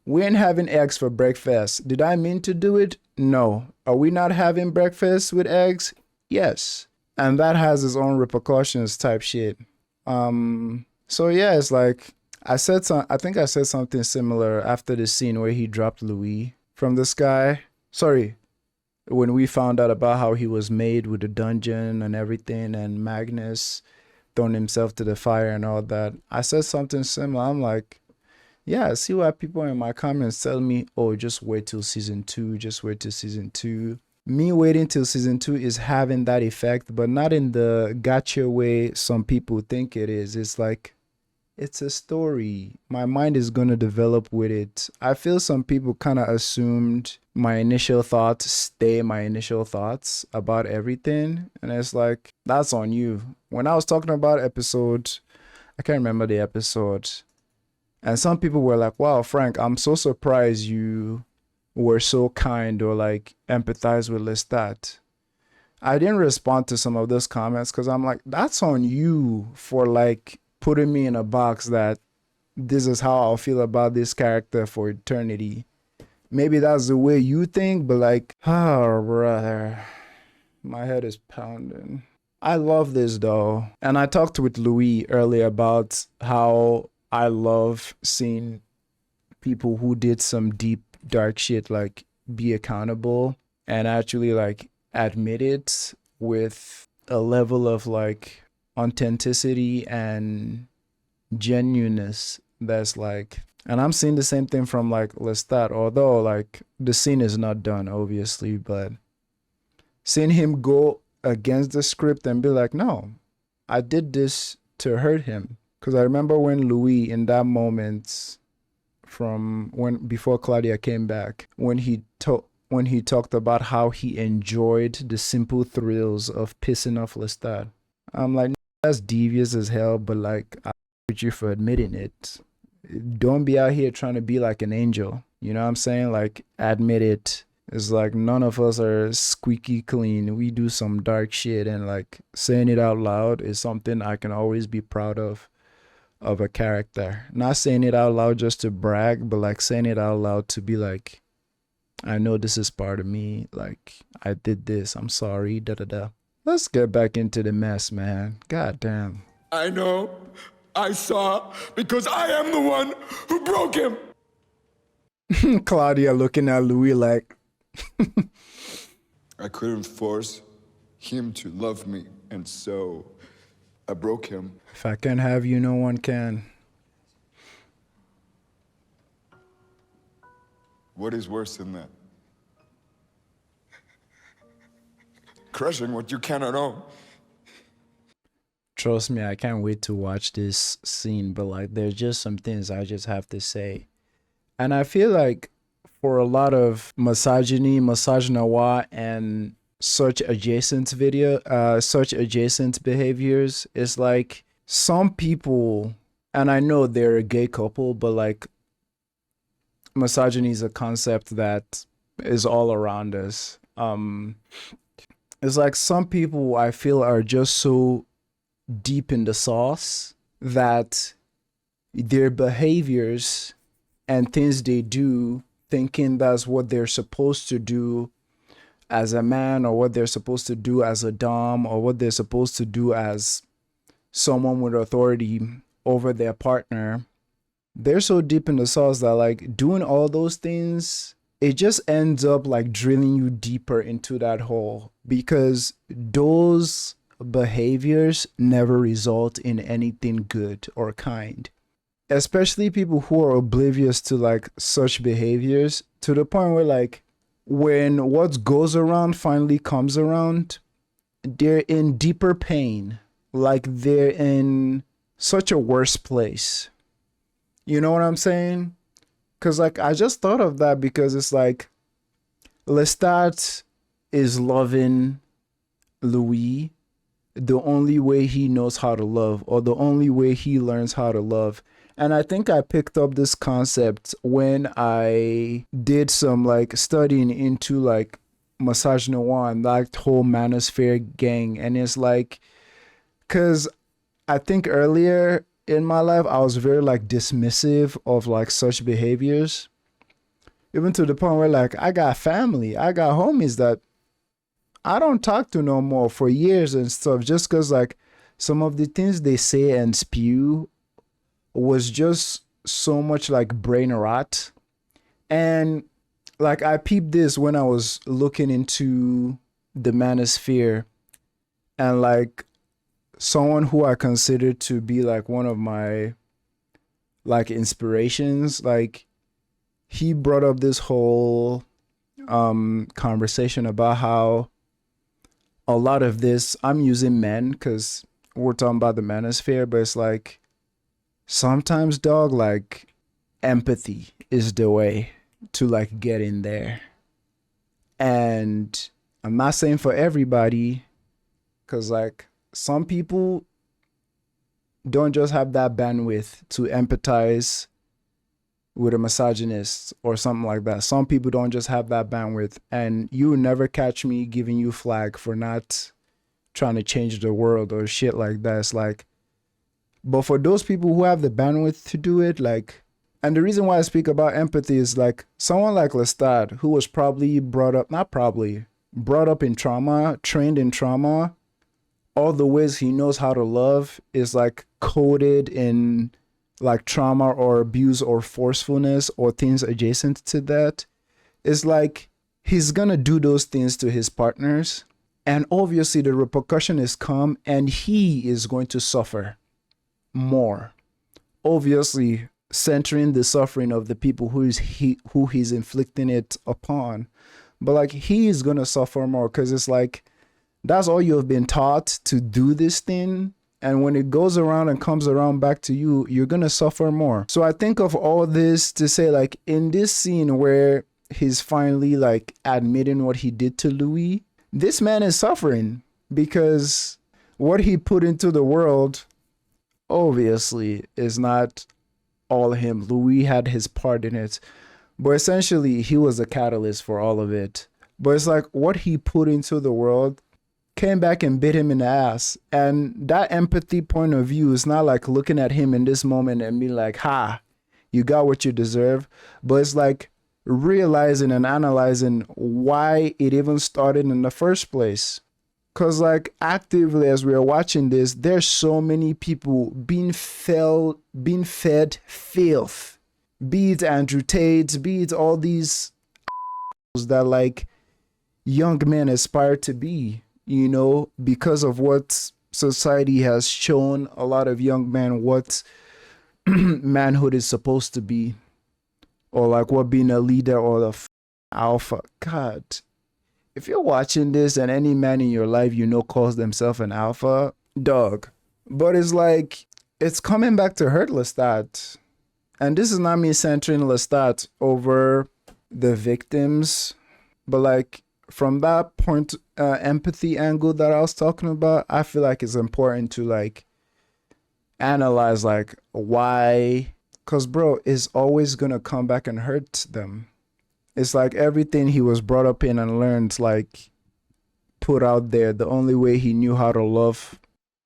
[SPEAKER 2] we ain't having eggs for breakfast. Did I mean to do it? No. Are we not having breakfast with eggs? Yes. And that has its own repercussions type shit. So yeah, it's like, I think I said something similar after the scene where he dropped Louis from the sky. Sorry, when we found out about how he was made with the dungeon and everything, and Magnus throwing himself to the fire and all that. I said something similar. I'm like, yeah, I see why people in my comments tell me, oh, just wait till season 2, just wait till season 2. Me waiting till season 2 is having that effect, but not in the gotcha way some people think it is. It's like, it's a story. My mind is going to develop with it. I feel some people kind of assumed my initial thoughts stay my initial thoughts about everything. And it's like, that's on you. When I was talking about episode, I can't remember the episode. And some people were like, wow, Frank, I'm so surprised you were so kind or like empathize with Lestat. I didn't respond to some of those comments because I'm like, that's on you for like putting me in a box that this is how I'll feel about this character for eternity. Maybe that's the way you think, but like, oh, brother, my head is pounding. I love this though. And I talked with Louis earlier about how I love seeing people who did some deep, dark shit, like be accountable and actually like admit it with a level of like authenticity and genuineness that's like, and I'm seeing the same thing from like Lestat, although like the scene is not done obviously, but seeing him go against the script and be like, no, I did this to hurt him. Because I remember when Louis in that moment from before Claudia came back, when he talked about how he enjoyed the simple thrills of pissing off Lestat. I'm like, that's devious as hell, but like, I with you for admitting it. Don't be out here trying to be like an angel. You know what I'm saying? Like, admit it. It's like none of us are squeaky clean. We do some dark shit, and like saying it out loud is something I can always be proud of a character. Not saying it out loud just to brag, but like saying it out loud to be like, I know this is part of me. Like, I did this. I'm sorry. Da da da. Let's get back into the mess, man. God damn.
[SPEAKER 1] I know. I saw because I am the one who broke him.
[SPEAKER 2] Claudia looking at Louis like,
[SPEAKER 6] I couldn't force him to love me, and so I broke him.
[SPEAKER 2] if I can't have you, no one can.
[SPEAKER 6] What is worse than that? Crushing what you cannot own.
[SPEAKER 2] Trust me, I can't wait to watch this scene, but like there's just some things I just have to say. And I feel like for a lot of misogyny, misogynoir, and such adjacent behaviors, it's like some people, and I know they're a gay couple, but like misogyny is a concept that is all around us. It's like some people I feel are just so deep in the sauce that their behaviors and things they do, thinking that's what they're supposed to do as a man, or what they're supposed to do as a dom, or what they're supposed to do as someone with authority over their partner, they're so deep in the sauce that like doing all those things, it just ends up like drilling you deeper into that hole, because those behaviors never result in anything good or kind. Especially people who are oblivious to like such behaviors, to the point where like when what goes around finally comes around, they're in deeper pain, like they're in such a worse place. You know what I'm saying? Because like I just thought of that, because it's like Lestat is loving Louis the only way he knows how to love, or the only way he learns how to love. And I think I picked up this concept when I did some like studying into like misogynoir and that whole manosphere gang. And it's like, because I think earlier in my life I was very like dismissive of like such behaviors, even to the point where like I got family, I got homies that I don't talk to no more for years and stuff, just because like some of the things they say and spew was just so much like brain rot. And like I peeped this when I was looking into the manosphere, and like someone who I consider to be like one of my like inspirations, like he brought up this whole conversation about how a lot of this, I'm using men because we're talking about the manosphere, but it's like sometimes, dog, like empathy is the way to like get in there. And I'm not saying for everybody, because like some people don't just have that bandwidth to empathize with a misogynist or something like that. Some people don't just have that bandwidth, and you will never catch me giving you flag for not trying to change the world or shit like that. It's like, but for those people who have the bandwidth to do it, like, and the reason why I speak about empathy is like someone like Lestat, who was probably brought up in trauma, trained in trauma, all the ways he knows how to love is like coded in like trauma or abuse or forcefulness or things adjacent to that. It's like he's gonna do those things to his partners, and obviously the repercussion is come, and he is going to suffer more, obviously centering the suffering of the people who he's inflicting it upon. But like he is gonna suffer more, because it's like that's all you have been taught to do this thing. And when it goes around and comes around back to you, you're going to suffer more. So I think of all this to say, like, in this scene where he's finally, like, admitting what he did to Louis, this man is suffering because what he put into the world, obviously, is not all him. Louis had his part in it. But essentially, he was the catalyst for all of it. But it's like what he put into the world came back and bit him in the ass. And that empathy point of view is not like looking at him in this moment and being like, ha, you got what you deserve. But it's like realizing and analyzing why it even started in the first place. Because like actively as we are watching this, there's so many people being fed filth Be it Andrew Tate, be it all these that like young men aspire to be, you know, because of what society has shown a lot of young men what manhood is supposed to be, or like what being a leader or the alpha. God, if you're watching this and any man in your life you know calls themselves an alpha, dog. But it's like, it's coming back to hurt Lestat. And this is not me centering Lestat over the victims, but like from that point, empathy angle that I was talking about, I feel like it's important to like analyze like why, because bro, it's always gonna come back and hurt them. It's like everything he was brought up in and learned, like put out there, the only way he knew how to love,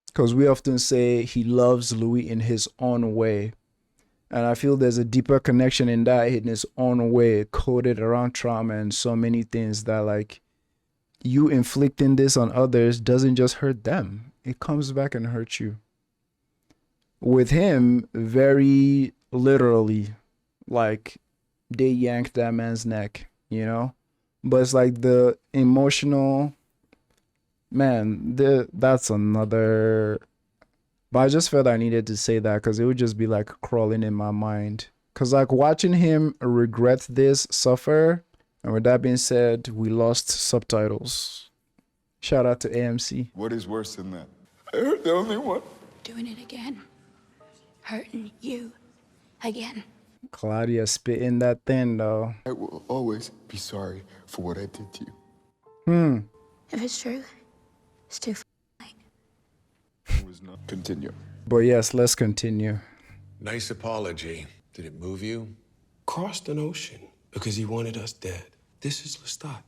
[SPEAKER 2] because we often say he loves Louis in his own way. And I feel there's a deeper connection in that, in his own way, coded around trauma and so many things that like you inflicting this on others doesn't just hurt them. It comes back and hurts you. With him, very literally, like they yanked that man's neck, you know? But it's like the emotional, man, that's another... But I just felt I needed to say that because it would just be like crawling in my mind. Because like watching him regret this, suffer, and with that being said, we lost subtitles. Shout out to AMC.
[SPEAKER 6] What is worse than that? I heard the only one.
[SPEAKER 7] Doing it again. Hurting you again.
[SPEAKER 2] Claudia spitting that thing though.
[SPEAKER 9] I will always be sorry for what I did to you.
[SPEAKER 7] If it's true, it's too late.
[SPEAKER 6] It was not.
[SPEAKER 9] Continue.
[SPEAKER 2] But yes, let's continue.
[SPEAKER 4] Nice apology. Did it move you?
[SPEAKER 5] Crossed an ocean because he wanted us dead. This is Lestat.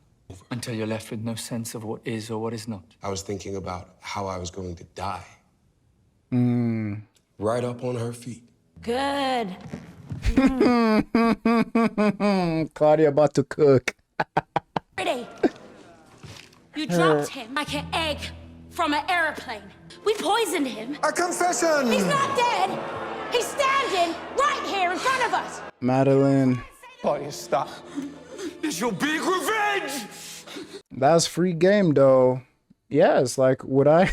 [SPEAKER 8] Until you're left with no sense of what is or what is not.
[SPEAKER 5] I was thinking about how I was going to die. Right up on her feet.
[SPEAKER 7] Good.
[SPEAKER 2] Claudia about to cook.
[SPEAKER 7] Pretty. You dropped him like an egg from an airplane. We poisoned him.
[SPEAKER 3] A confession!
[SPEAKER 7] He's not dead. He's standing right here in front of us.
[SPEAKER 2] Madeline.
[SPEAKER 3] Claudia, stop.
[SPEAKER 1] It's your big revenge!
[SPEAKER 2] That's free game though. Yes, like would I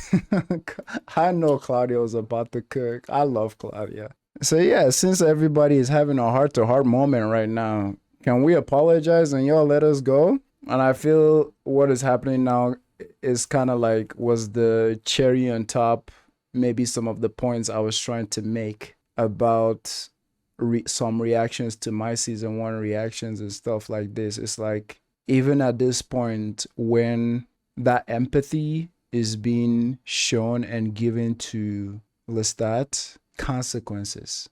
[SPEAKER 2] I know Claudia was about to cook. I love Claudia. So yeah, since everybody is having a heart-to-heart moment right now, can we apologize and y'all let us go? And I feel what is happening now is kind of like was the cherry on top, maybe some of the points I was trying to make about some reactions to my season 1 reactions and stuff like this. It's like even at this point when that empathy is being shown and given to Lestat, consequences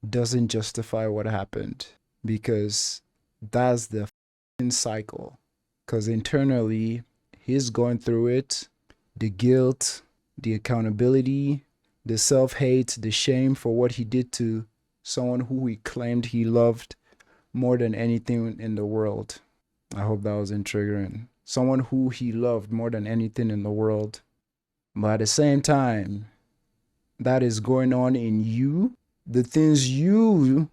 [SPEAKER 2] doesn't justify what happened, because that's the f***ing cycle. Because internally he's going through it, the guilt, the accountability, the self-hate, the shame for what he did to someone who he claimed he loved more than anything in the world. I hope that wasn't triggering. Someone who he loved more than anything in the world. But at the same time, that is going on in you. The things you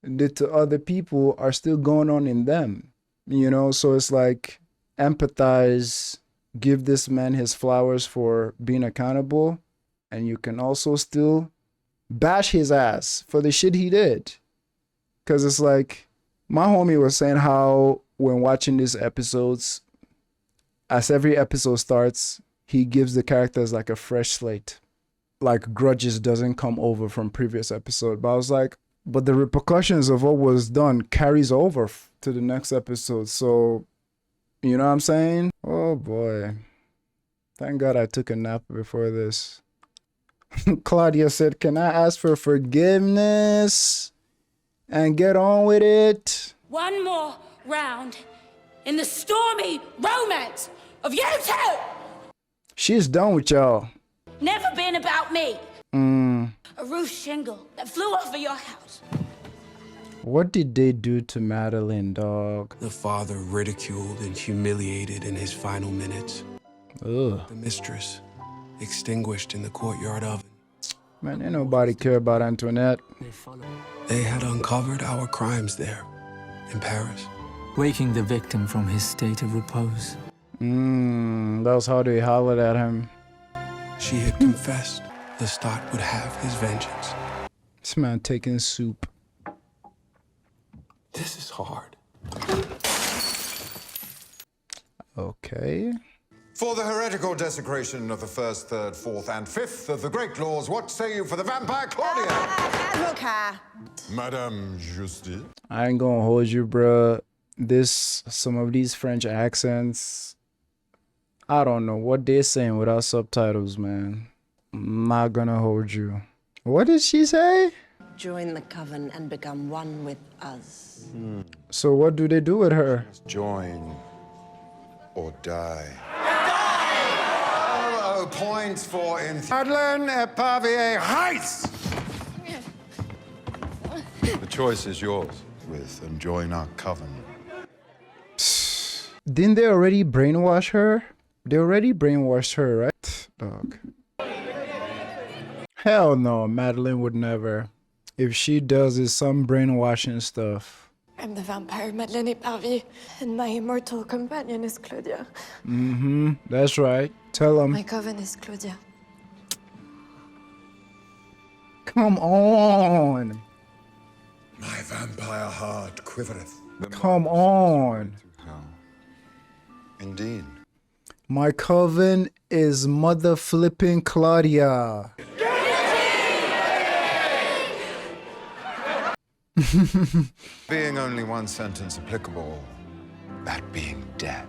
[SPEAKER 2] did to other people are still going on in them. You know, so it's like empathize, give this man his flowers for being accountable, and you can also still bash his ass for the shit he did. Because it's like, my homie was saying how when watching these episodes, as every episode starts, he gives the characters like a fresh slate. Like grudges doesn't come over from previous episode. But I was like, but the repercussions of what was done carries over to the next episode. So, you know what I'm saying? Oh boy. Thank God I took a nap before this. Claudia said, can I ask for forgiveness and get on with it?
[SPEAKER 7] One more round in the stormy romance of you two.
[SPEAKER 2] She's done with y'all.
[SPEAKER 7] Never been about me. A roof shingle that flew over your house.
[SPEAKER 2] What did they do to Madeline, dog?
[SPEAKER 5] The father ridiculed and humiliated in his final minutes.
[SPEAKER 2] Ugh.
[SPEAKER 5] The mistress extinguished in the courtyard oven.
[SPEAKER 2] Man, ain't nobody care about Antoinette.
[SPEAKER 5] They had uncovered our crimes there, in Paris.
[SPEAKER 8] Waking the victim from his state of repose.
[SPEAKER 2] That's how they hollered at him.
[SPEAKER 5] She had confessed Lestat would have his vengeance.
[SPEAKER 2] This man taking soup.
[SPEAKER 5] This is hard.
[SPEAKER 2] Okay.
[SPEAKER 3] For the heretical desecration of the 1st, 3rd, 4th, and 5th of the great laws, what say you for the vampire Claudia?
[SPEAKER 10] Avocat.
[SPEAKER 6] Madame Justice.
[SPEAKER 2] I ain't gonna hold you, bruh. Some of these French accents, I don't know what they're saying without subtitles, man. I'm not gonna hold you. What did she say?
[SPEAKER 10] Join the Coven and become one with us.
[SPEAKER 2] So what do they do with her?
[SPEAKER 3] Join or die. Oh, points for Madeleine Epavier Heights!
[SPEAKER 6] The choice is yours. With and join our coven.
[SPEAKER 2] Didn't they already brainwash her? They already brainwashed her, right? Dog. Hell no, Madeline would never. If she does, it's some brainwashing stuff.
[SPEAKER 11] I'm the vampire Madeleine Eparvier, and my immortal companion is Claudia.
[SPEAKER 2] That's right. Tell him.
[SPEAKER 11] My coven is Claudia.
[SPEAKER 2] Come on.
[SPEAKER 3] My vampire heart quivereth.
[SPEAKER 2] Come on.
[SPEAKER 3] Indeed.
[SPEAKER 2] My coven is mother flipping Claudia.
[SPEAKER 3] Being only one sentence applicable, that being death.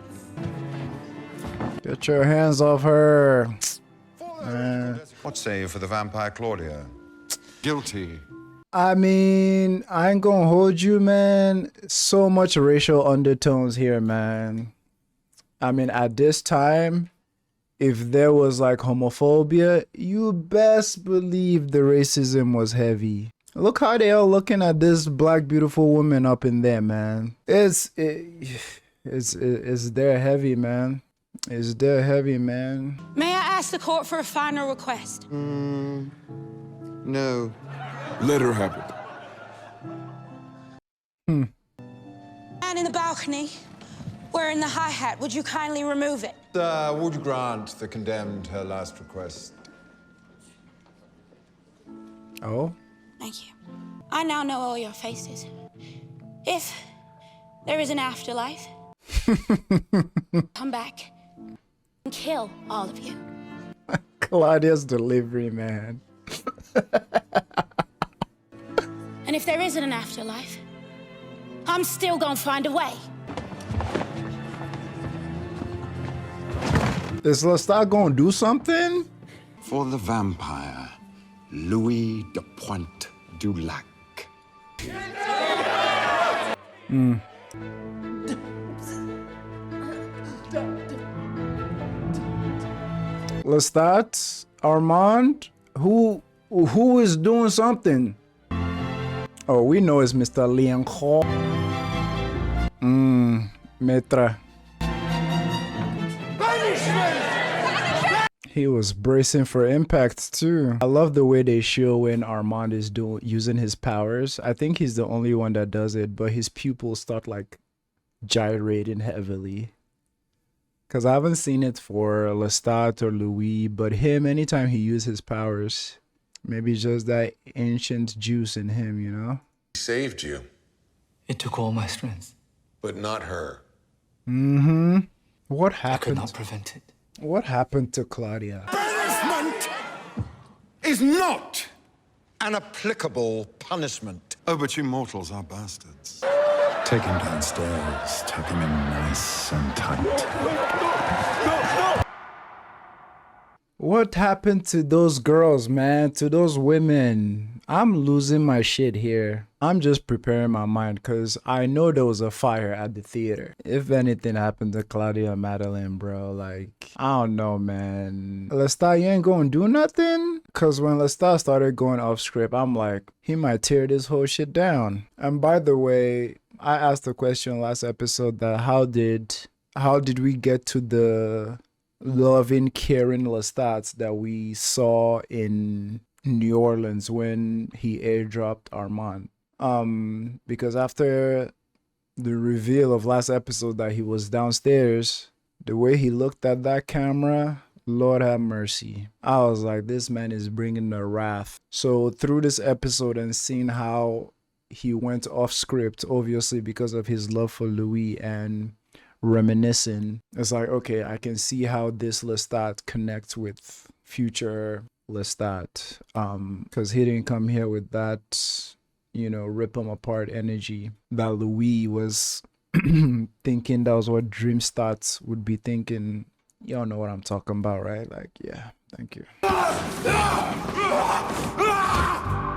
[SPEAKER 2] Get your hands off her.
[SPEAKER 3] What say you for the vampire Claudia?
[SPEAKER 6] Guilty.
[SPEAKER 2] I mean, I ain't gonna hold you, man. So much racial undertones here, man. I mean, at this time, if there was like homophobia, you best believe the racism was heavy. Look how they are looking at this black beautiful woman up in there, man. It's there heavy, man. It's there heavy, man.
[SPEAKER 7] May I ask the court for a final request?
[SPEAKER 3] No.
[SPEAKER 9] Let her have it.
[SPEAKER 7] Man in the balcony, wearing the hi-hat, would you kindly remove it?
[SPEAKER 3] Would you grant the condemned her last request?
[SPEAKER 2] Oh?
[SPEAKER 7] Thank you. I now know all your faces. If there is an afterlife, come back and kill all of you.
[SPEAKER 2] Claudia's delivery, man.
[SPEAKER 7] And if there isn't an afterlife, I'm still gonna find a way.
[SPEAKER 2] Is Lestat gonna do something?
[SPEAKER 9] For the vampire, Louis de Pointe du Lac.
[SPEAKER 2] Lestat, Armand, who is doing something? Oh, we know it's Mr. Lioncourt. Maître. He was bracing for impact too. I love the way they show when Armand is using his powers. I think he's the only one that does it, but his pupils start like gyrating heavily. Cause I haven't seen it for Lestat or Louis, but him, anytime he uses his powers, maybe just that ancient juice in him, you know?
[SPEAKER 4] He saved you,
[SPEAKER 8] It took all my strength.
[SPEAKER 4] but not her.
[SPEAKER 2] What
[SPEAKER 8] I could
[SPEAKER 2] happened?
[SPEAKER 8] not prevent it.
[SPEAKER 2] What happened to Claudia?
[SPEAKER 3] Punishment is not an applicable punishment.
[SPEAKER 6] Oh, but you mortals are bastards. Take him downstairs. Tuck him in nice and tight.
[SPEAKER 2] What happened to those girls, man? To those women? I'm losing my shit here. I'm just preparing my mind because I know there was a fire at the theater. If anything happened to Claudia and Madeline, bro, like, I don't know, man. Lestat, you ain't gonna do nothing? Because when Lestat started going off script, I'm like, he might tear this whole shit down. And by the way, I asked the question last episode that how did we get to the loving, caring Lestat that we saw in New Orleans when he airdropped Armand. Because after the reveal of last episode that he was downstairs, the way he looked at that camera, Lord have mercy. I was like, this man is bringing the wrath. So through this episode and seeing how he went off script, obviously because of his love for Louis and reminiscing, it's like, okay, I can see how this Lestat connects with future Lestat. Because he didn't come here with that, you know, rip him apart energy that Louis was thinking that was what Dreamstats would be thinking. Y'all know what I'm talking about, right? Like, yeah, thank you.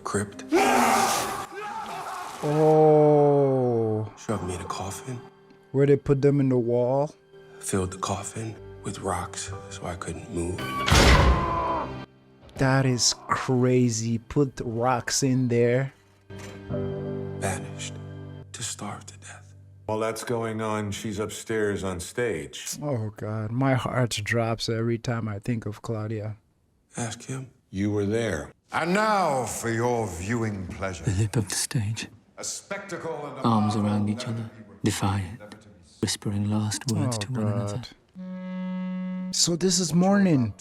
[SPEAKER 5] Crypt.
[SPEAKER 2] Oh.
[SPEAKER 5] Shoved me in a coffin.
[SPEAKER 2] Where they put them in the wall?
[SPEAKER 5] Filled the coffin with rocks so I couldn't move.
[SPEAKER 2] That is crazy. Put rocks in there.
[SPEAKER 5] Vanished. To starve to death.
[SPEAKER 4] While that's going on, she's upstairs on stage.
[SPEAKER 2] Oh, God. My heart drops every time I think of Claudia.
[SPEAKER 5] Ask him.
[SPEAKER 4] You were there.
[SPEAKER 3] And now for your viewing pleasure.
[SPEAKER 8] The lip of the stage.
[SPEAKER 3] A spectacle and
[SPEAKER 8] Arms around each other, defiant, whispering last words
[SPEAKER 2] Oh,
[SPEAKER 8] to one another.
[SPEAKER 2] God. So this is morning.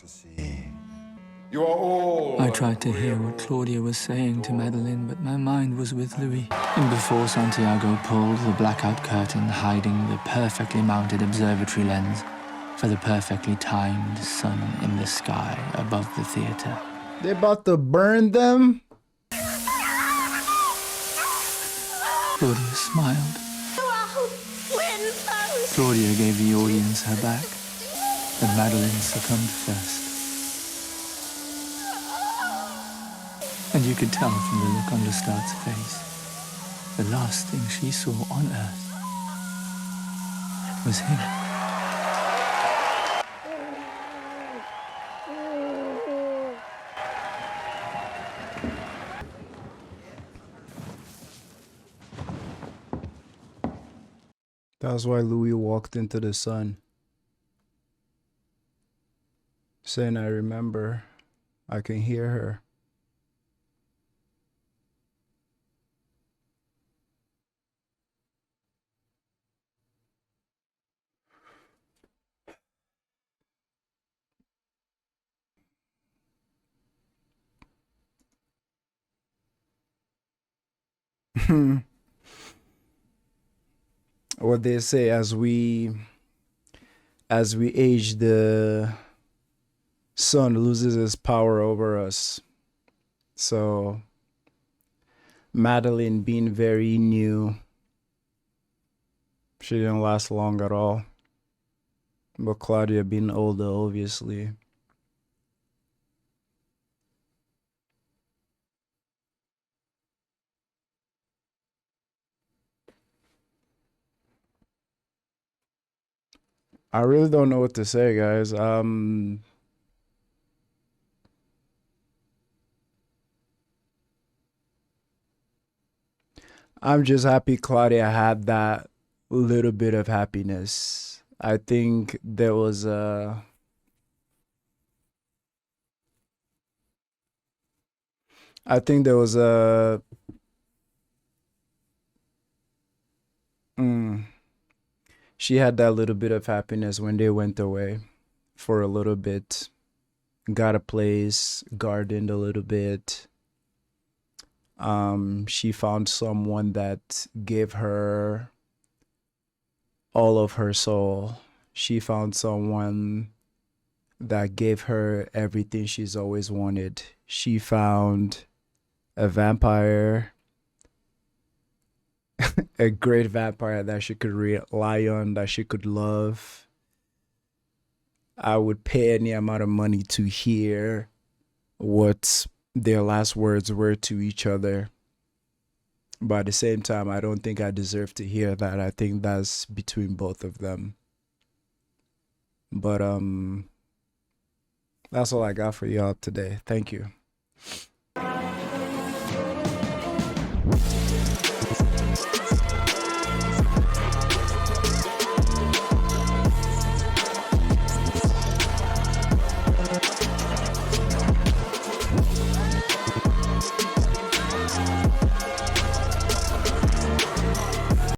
[SPEAKER 3] You are all.
[SPEAKER 8] I tried to hear what Claudia was saying to Madeleine, but my mind was with Louis. And before Santiago pulled the blackout curtain hiding the perfectly mounted observatory lens for the perfectly timed sun in the sky above the theater.
[SPEAKER 2] They about to burn them?
[SPEAKER 8] Claudia smiled. Claudia gave the audience her back, and Madeleine succumbed first. And you could tell from the look on Lestat's face, the last thing she saw on Earth was him.
[SPEAKER 2] That's why Louis walked into the sun, saying, I remember, I can hear her. What they say, as we age, the sun loses its power over us. So Madeleine being very new, she didn't last long at all. But Claudia being older, obviously. I really don't know what to say, guys. I'm just happy Claudia had that little bit of happiness. I think there was a she had that little bit of happiness when they went away for a little bit, got a place, gardened a little bit. She found someone that gave her all of her soul. She found someone that gave her everything she's always wanted. She found a vampire, a great vampire that she could rely on, that she could love. I would pay any amount of money to hear what their last words were to each other. But at the same time, I don't think I deserve to hear that. I think that's between both of them. But that's all I got for y'all today. Thank you.